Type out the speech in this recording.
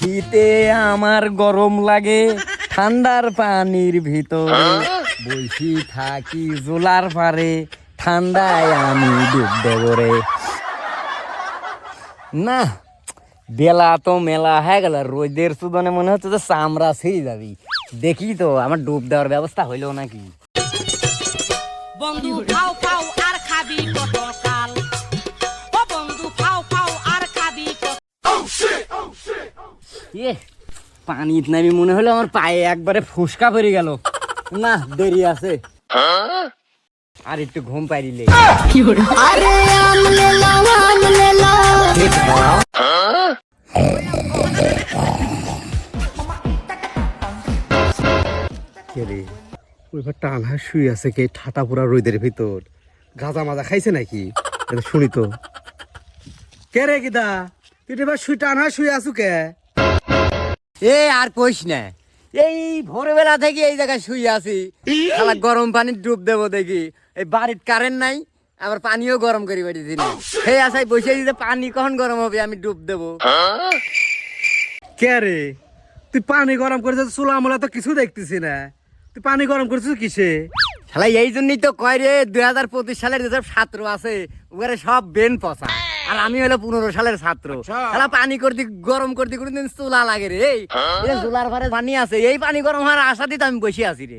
শীতে আমার গরম লাগে ঠান্ডার পানির ভিতরে বসি থাকি জোলার পারে ঠান্ডায় আমি ডুব দেব রে। না বেলা তো মেলা হয়ে গেল, রোদের সুদনে মনে হচ্ছে যে চামড়া ছিঁড়ে যাবি। দেখি তো আমার ডুব দেওয়ার ব্যবস্থা হইলো নাকি। বন্ধু ফাও ফাও আর খাবি পটল কাল, ও বন্ধু ফাও ফাও আর খাবি এ পানিত নামি মনে হলো আমার পায়ে একবারে ফুসকা পড়ে গেল। না দেরি আছে, আর একটু ঘুম পাইলে। আরে আমলে লাও আমলে লাও। ওইবার টানা শুয়ে আছে কে ঠাটা পুরা রোদের ভিতর, গাঁজা মাজা খাইছে নাকি? এটা শুনি তো। কে রে কিদা তুই এবার শুই টানা শুয়ে আছু কে? এ আর কইস না, এই ভোরবেলা থেকে এই জায়গায় শুয়ে আছি, শালা গরম পানির ডুব দেবো দেখি। এই বাড়ির কারেন্ট নাই, আবার পানিও গরম করে বেরিয়েছি না, সেই আশায় বসে দিতে পানি কখন গরম হবে আমি ডুব দেবো। কে রে তুই পানি গরম করেছিস? চুলা মোলা তো কিছু দেখতেছি না, তুই পানি গরম করেছিস কিসে? শালা এই জন্যই তো কয় রে 2025 সালের যেসব ছাত্র আছে ওখানে সব বেন পচা, আর আমি হলো 15 সালের ছাত্র। শালা পানি করতে গরম করতে কোনদিন চুলা লাগে রে? এই চুলার ঘরে পানি আছে, এই পানি গরম হওয়ার আশা দিতে আমি বসে আছি রে।